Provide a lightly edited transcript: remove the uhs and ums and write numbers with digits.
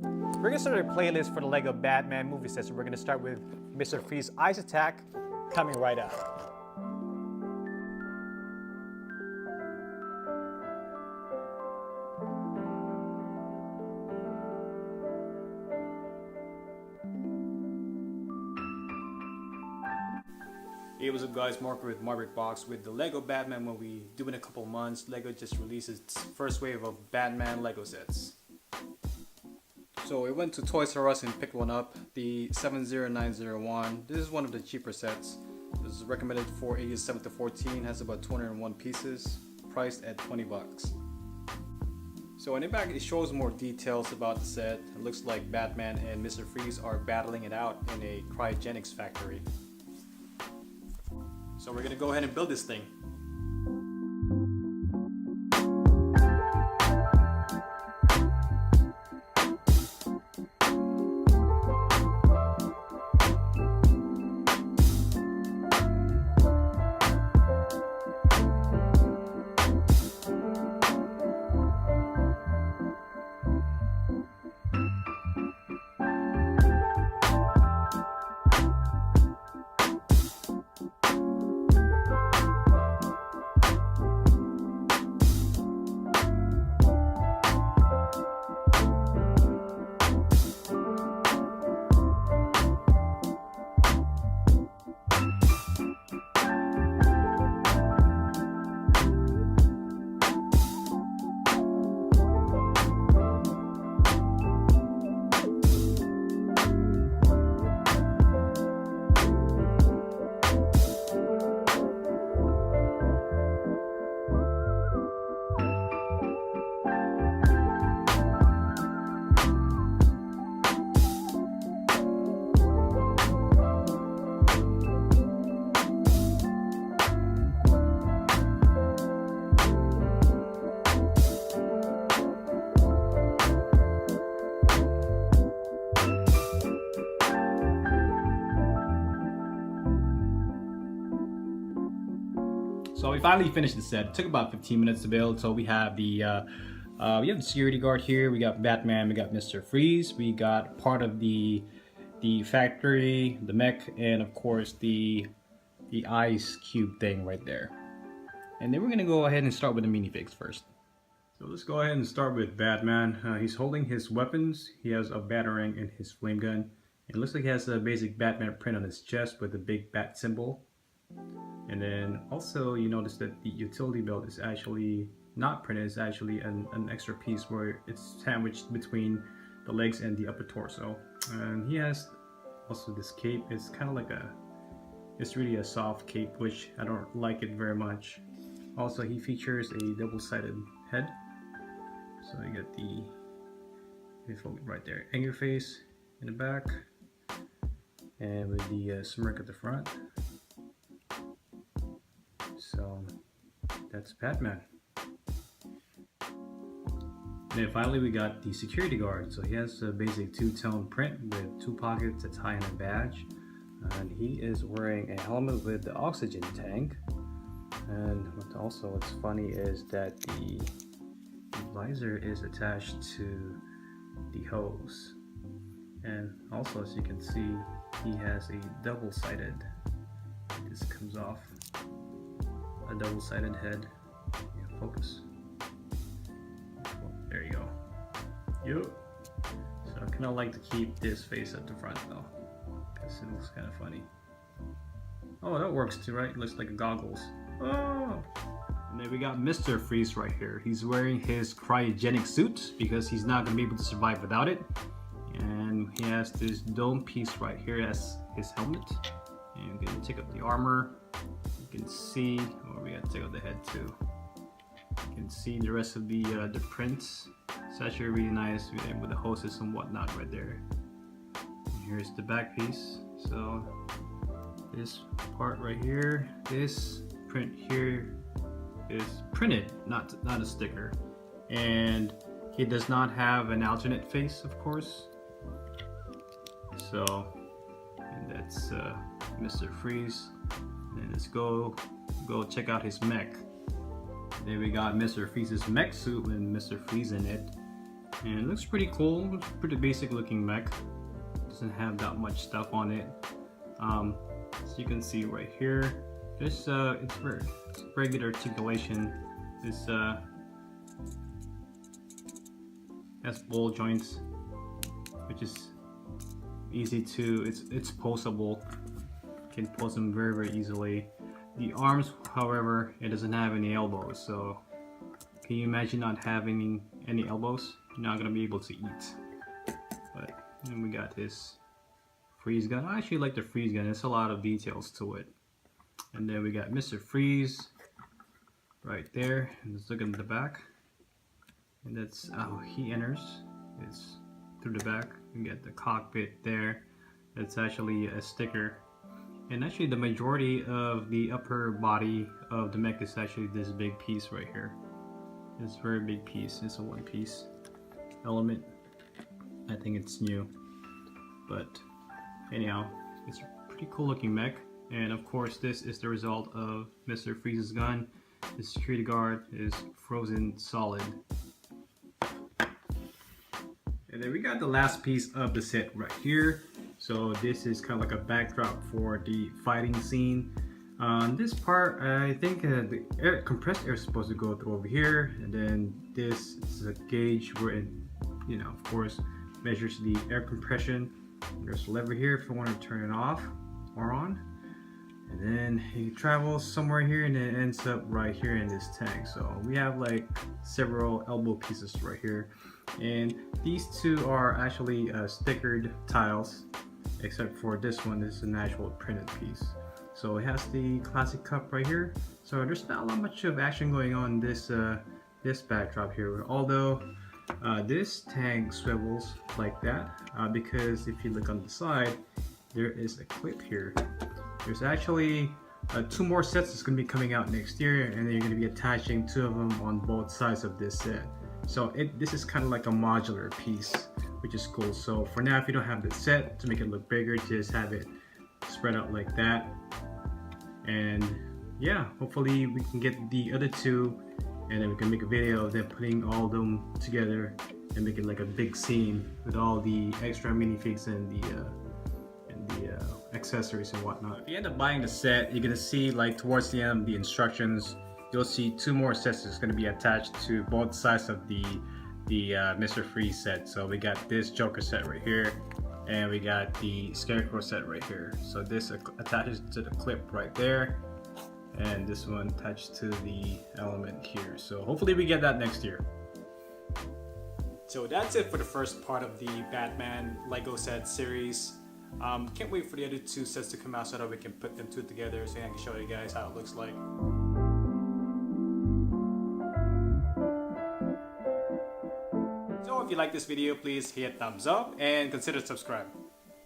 We're gonna start a playlist for the Lego Batman movie set, so we're gonna start with Mr. Freeze Ice Attack, coming right up. Hey, what's up guys, Mark with Marbrick Box with the Lego Batman movie. Due in a couple months, Lego just released its first wave of Batman Lego sets. So we went to Toys R Us and picked one up, the 70901. This is one of the cheaper sets. This is recommended for ages 7 to 14, has about 201 pieces, priced at 20 bucks. So in the back it shows more details about the set. It looks like Batman and Mr. Freeze are battling it out in a cryogenics factory. So we're gonna go ahead and build this thing. So we finally finished the set. It took about 15 minutes to build. So we have the security guard here. We got Batman. We got Mr. Freeze. We got part of the factory, the mech, and of course the ice cube thing right there. And then we're gonna go ahead and start with the minifigs first. So let's go ahead and start with Batman. He's holding his weapons. He has a batarang and his flame gun. It looks like he has a basic Batman print on his chest with a big bat symbol. And then also you notice that the utility belt is actually not printed, it's actually an extra piece where it's sandwiched between the legs and the upper torso. And he has also this cape. It's kind of like it's really a soft cape, which I don't like it very much. Also he features a double-sided head. So you get the right there, angry face in the back, and with the smirk at the front. So that's Batman. And then finally we got the security guard. So he has a basic two-tone print with two pockets, a tie and a badge. And he is wearing a helmet with the oxygen tank. And what's funny is that the visor is attached to the hose. And also, as you can see, he has a double-sided, this comes off, a double-sided head. Yeah, focus. Oh, there you go. Yep. So I kind of like to keep this face at the front though, because it looks kind of funny. Oh, that works too, right? It looks like goggles. Oh! And then we got Mr. Freeze right here. He's wearing his cryogenic suit because he's not going to be able to survive without it. And he has this dome piece right here as his helmet. And you can take up the armor. You can see, oh, we got to take out the head too. You can see the rest of the prints. It's actually really nice with the hoses and whatnot right there. And here's the back piece. So this part right here, this print here is printed, not a sticker. And he does not have an alternate face, of course. So, and that's Mr. Freeze. And let's go check out his mech. There we got Mr. Freeze's mech suit with Mr. Freeze in it. And it looks pretty cool. It's pretty basic looking mech. Doesn't have that much stuff on it. So you can see right here, this it's very good articulation. This has ball joints, which is easy to, it's postable. Can post them very easily. The arms, however, it doesn't have any elbows, so can you imagine not having any elbows? You're not gonna be able to eat. But then we got this freeze gun. I actually like the freeze gun. There's a lot of details to it. And then we got Mr. Freeze right there. And let's look at the back. And that's how he enters. It's through the back. You get the cockpit there. That's actually a sticker. And actually the majority of the upper body of the mech is actually this big piece right here. This very big piece. It's a one piece element. I think it's new. But anyhow, it's a pretty cool looking mech. And of course this is the result of Mr. Freeze's gun. The security guard is frozen solid. And then we got the last piece of the set right here. So this is kind of like a backdrop for the fighting scene. This part, I think the compressed air is supposed to go through over here, and then this is a gauge where it, you know, of course, measures the air compression. There's a lever here if you want to turn it off or on, and then you travel somewhere here, and it ends up right here in this tank. So we have like several elbow pieces right here, and these two are actually stickered tiles. Except for this one, this is an actual printed piece. So it has the classic cup right here. So there's not a lot much of action going on in this this backdrop here. Although this tank swivels like that because if you look on the side, there is a clip here. There's actually 2 more sets that's going to be coming out next year, and then you're going to be attaching 2 of them on both sides of this set. So this is kind of like a modular piece, which is cool. So for now, if you don't have the set, to make it look bigger, just have it spread out like that. And yeah, hopefully we can get the other 2, and then we can make a video of them putting all of them together and make it like a big scene with all the extra minifigs and the accessories and whatnot. If you end up buying the set, you're gonna see like towards the end of the instructions, you'll see 2 more sets that's gonna be attached to both sides of the Mr. Freeze set. So we got this Joker set right here, and we got the Scarecrow set right here. So this attaches to the clip right there, and this one attached to the element here. So hopefully we get that next year. So that's it for the first part of the Batman Lego set series. Can't wait for the other 2 sets to come out so that we can put them 2 together so I can show you guys how it looks like. So if you like this video, please hit thumbs up and consider subscribing.